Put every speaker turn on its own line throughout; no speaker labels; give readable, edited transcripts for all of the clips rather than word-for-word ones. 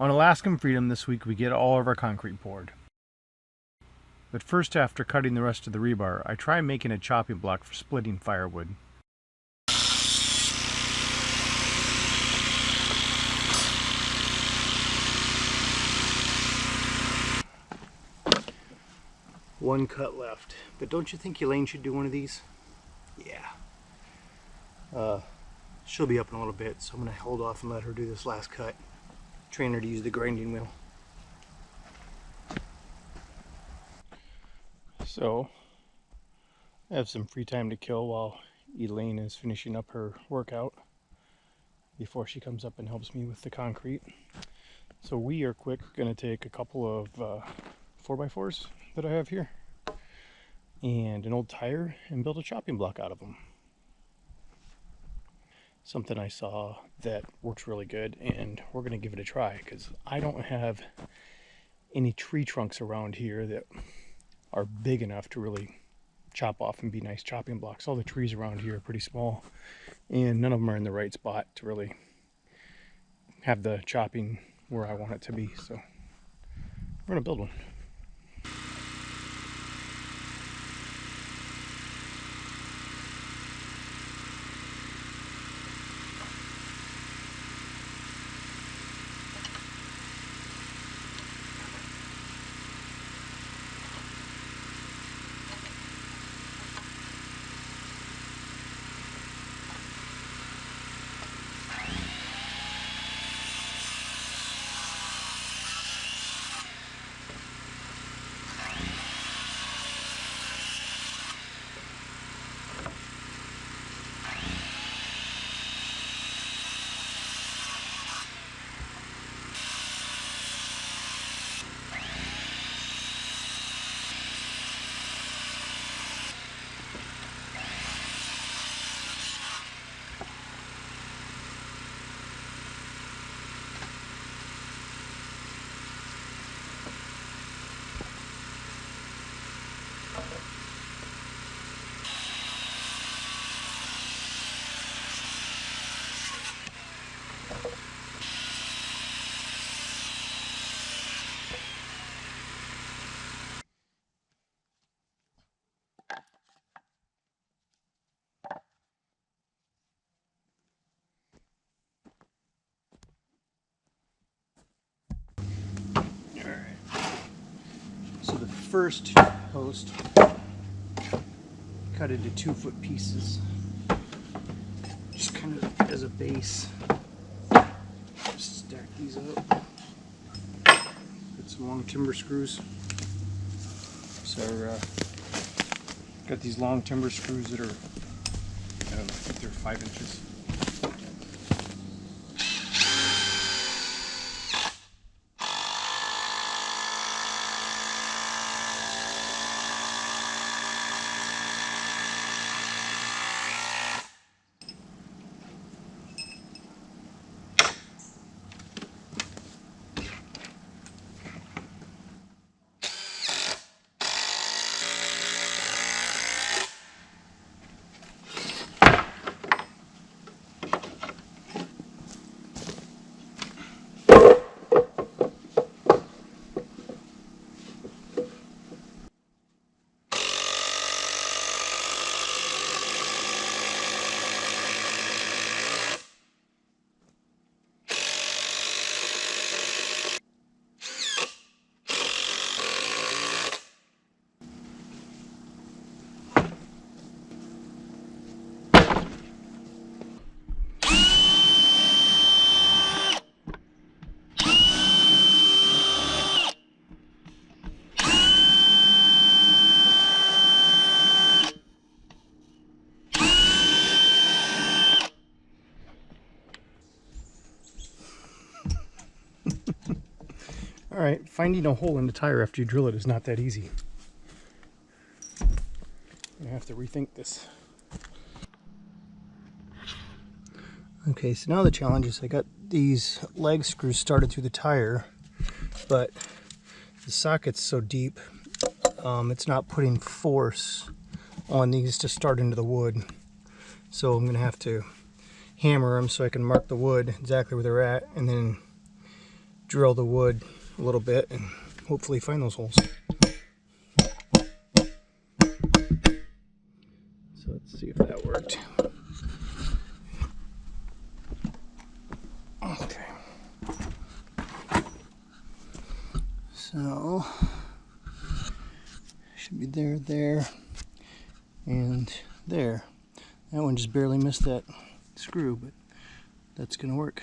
On Alaskan Freedom this week we get all of our concrete poured. But first, after cutting the rest of the rebar, I try making a chopping block for splitting firewood. One cut left, but don't you think Eleinne should do one of these? Yeah. She'll be up in a little bit, so I'm going to hold off and let her do this last cut. Train her to use the grinding wheel. So, I have some free time to kill while Eleinne is finishing up her workout before she comes up and helps me with the concrete. So we are quick going to take a couple of 4x4s that I have here and an old tire and build a chopping block out of them. Something I saw that works really good, and we're going to give it a try because I don't have any tree trunks around here that are big enough to really chop off and be nice chopping blocks. All the trees around here are pretty small, and none of them are in the right spot to really have the chopping where I want it to be. So we're going to build one. So the first post cut into 2-foot pieces, just kind of as a base. Just stack these up. Put some long timber screws. So got these long timber screws that are, I don't know, I think they're 5 inches. Alright, finding a hole in the tire after you drill it is not that easy. I have to rethink this. Okay, so now the challenge is I got these leg screws started through the tire, but the socket's so deep, it's not putting force on these to start into the wood. So I'm going to have to hammer them so I can mark the wood exactly where they're at, and then drill the wood a little bit and hopefully find those holes. So let's see if that worked. Okay. So should be there, and there. That one just barely missed that screw, but that's gonna work.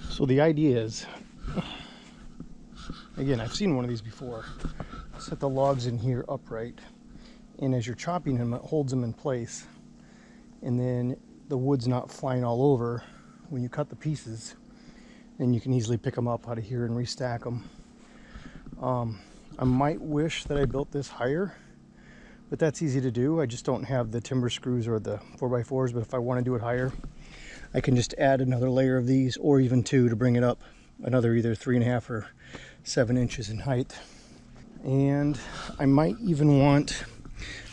So the idea is, again, I've seen one of these before. Set the logs in here upright, and as you're chopping them, it holds them in place. And then the wood's not flying all over when you cut the pieces, and you can easily pick them up out of here and restack them. I might wish that I built this higher, but that's easy to do. I just don't have the timber screws or the 4x4s, but if I want to do it higher, I can just add another layer of these, or even two, to bring it up another either 3.5 or 7 inches in height. And I might even want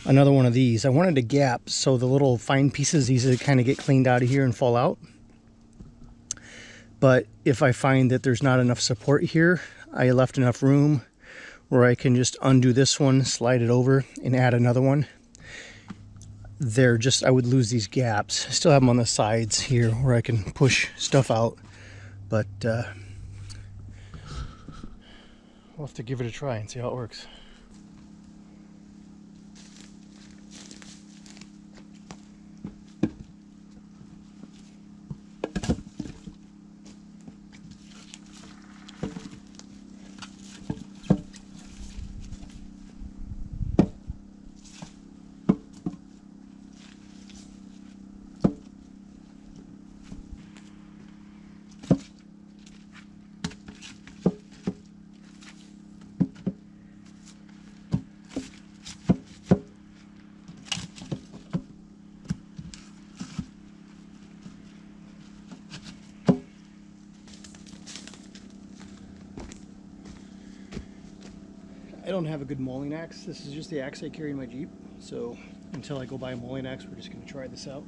another one of these. I wanted a gap so the little fine pieces easily kind of get cleaned out of here and fall out. But if I find that there's not enough support here, I left enough room where I can just undo this one, slide it over, and add another one. I would lose these gaps. I still have them on the sides here where I can push stuff out, but we'll have to give it a try and see how it works. I don't have a good mauling axe. This is just the axe I carry in my Jeep. So until I go buy a mauling axe, we're just going to try this out.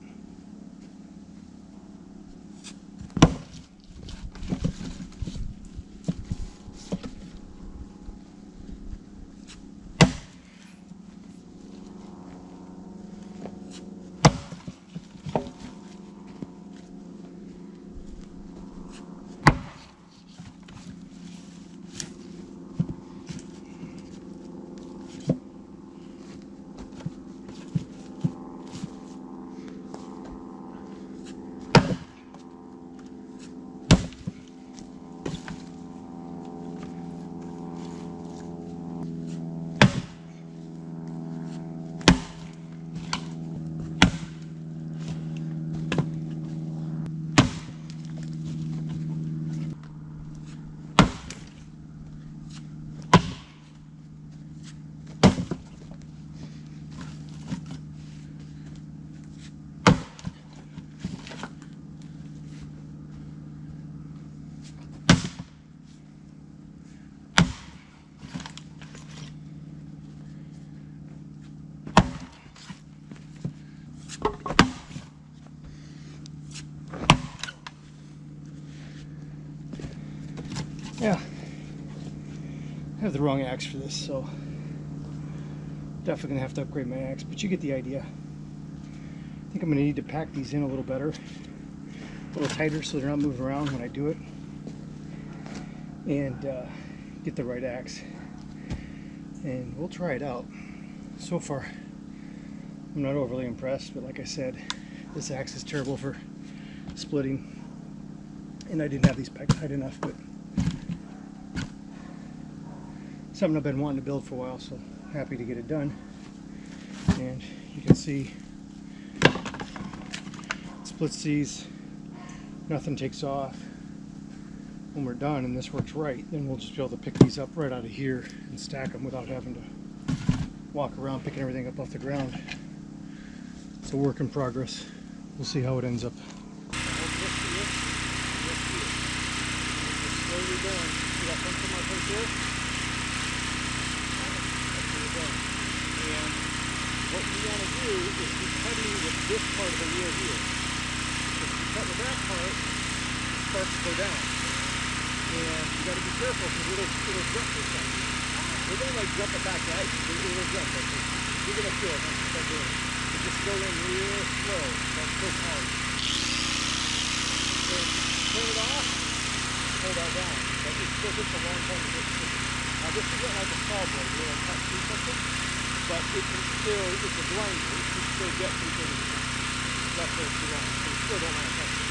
Yeah, I have the wrong axe for this, so definitely gonna have to upgrade my axe, but you get the idea. I think I'm gonna need to pack these in a little better, a little tighter so they're not moving around when I do it, and get the right axe, and we'll try it out. So far, I'm not overly impressed, but like I said, this axe is terrible for splitting, and I didn't have these packed tight enough, but something I've been wanting to build for a while, so happy to get it done. And you can see it splits these, nothing takes off. When we're done and this works right, then we'll just be able to pick these up right out of here and stack them without having to walk around picking everything up off the ground. It's a work in progress. We'll see how it ends up. And what we want to do is be cutting with this part of the wheel here. If you cut with that part, the sparks go down. And you got to be careful because it'll jump this time. It won't like jump it back at you, it'll jump. You're going to feel it once you start doing it. So just go in real slow, don't push hard. So turn it off, hold that down. But it still takes a long time to get through. Now this isn't like a saw blade, where it'll cut through something, but it can still, it's a grinder, it can still get through things. That's where it's too long, so you still don't want to touch it.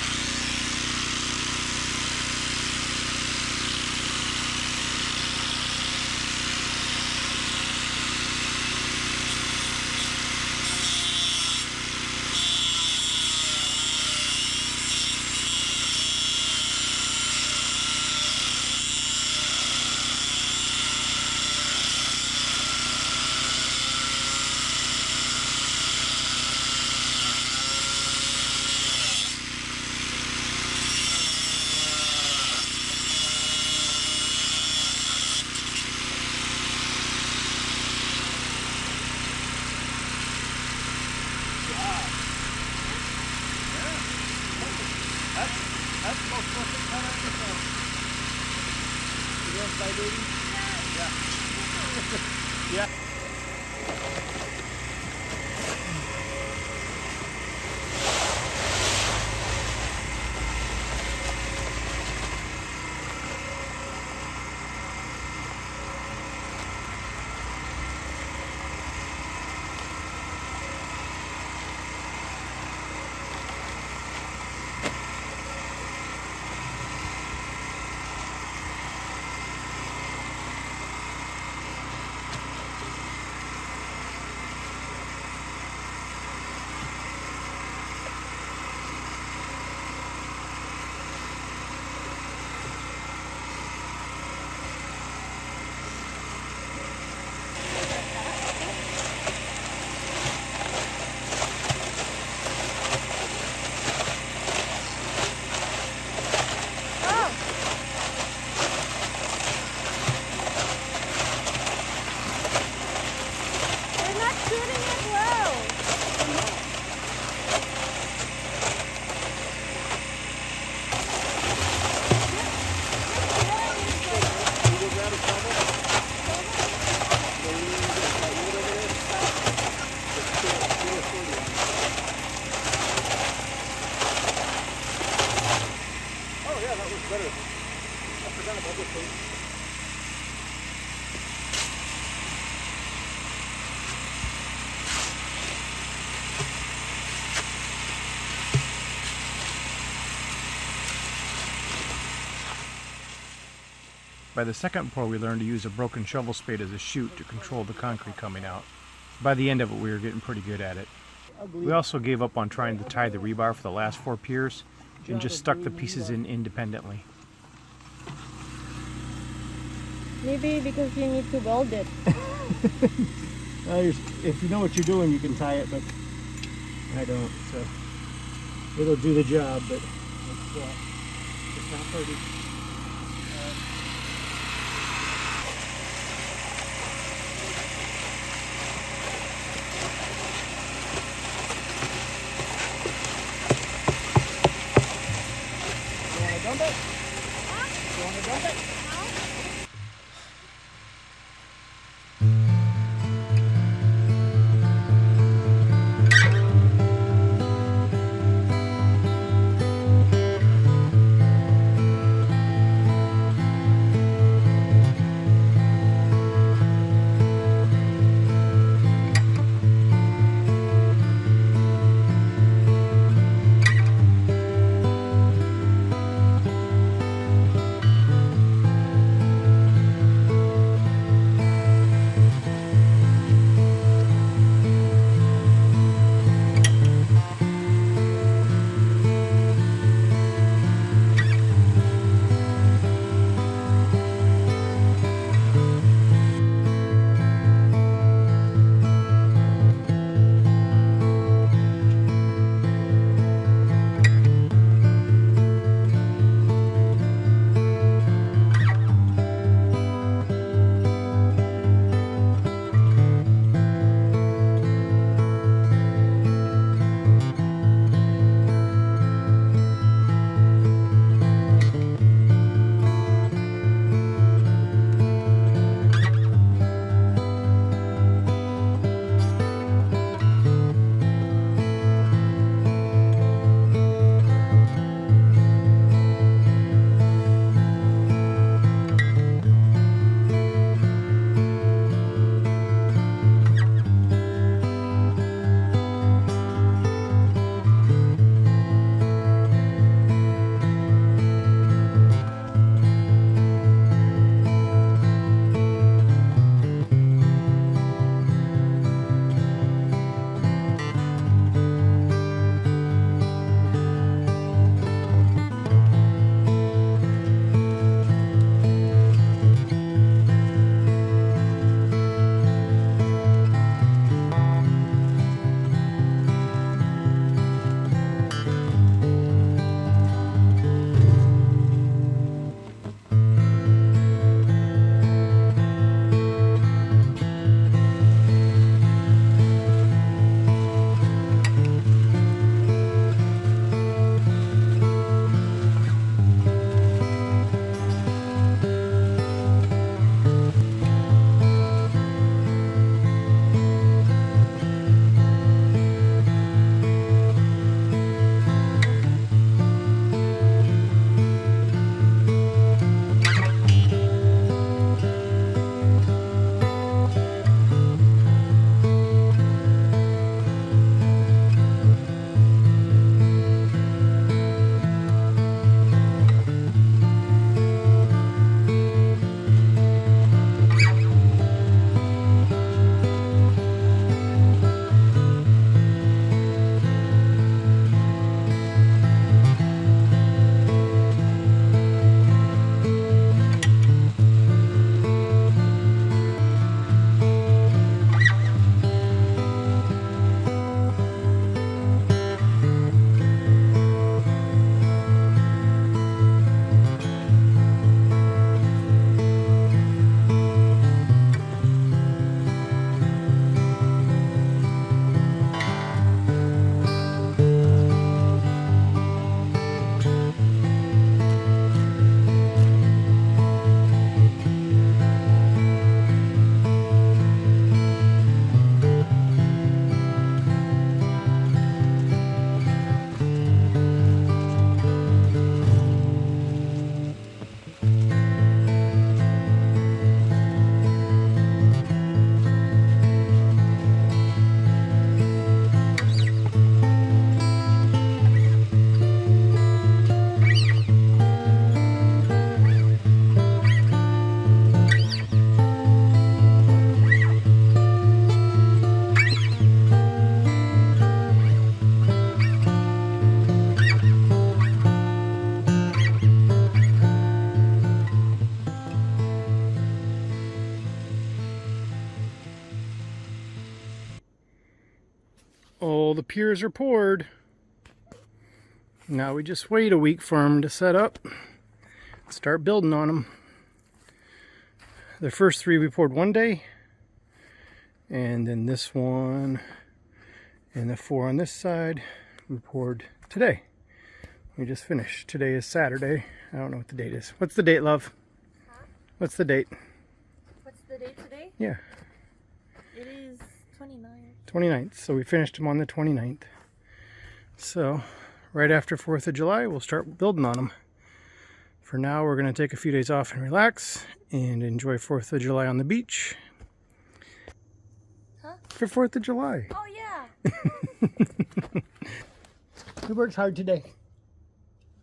That's the most perfect cut I've ever found. You want to try, baby? Yeah. Yeah. Better. I forgot about this thing. By the second pour, we learned to use a broken shovel spade as a chute to control the concrete coming out. By the end of it, we were getting pretty good at it. We also gave up on trying to tie the rebar for the last 4 piers and just stuck the pieces in independently.
Maybe because you need to weld it.
If you know what you're doing, you can tie it, but I don't, so it'll do the job, but it's not pretty. You want to dump it? All the piers are poured. Now we just wait a week for them to set up. Start building on them. The first 3 we poured one day. And then this one and the 4 on this side we poured today. We just finished. Today is Saturday. I don't know what the date is. What's the date, love?
Huh?
What's the date?
What's the date today?
Yeah.
It is 29th.
29th. So we finished them on the 29th. So right after 4th of July, we'll start building on them. For now, we're going to take a few days off and relax and enjoy 4th of July on the beach.
Huh?
For 4th of July.
Oh, yeah.
Who worked hard today?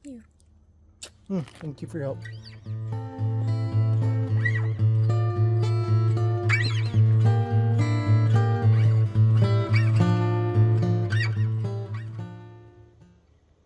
You.
Thank you for your help.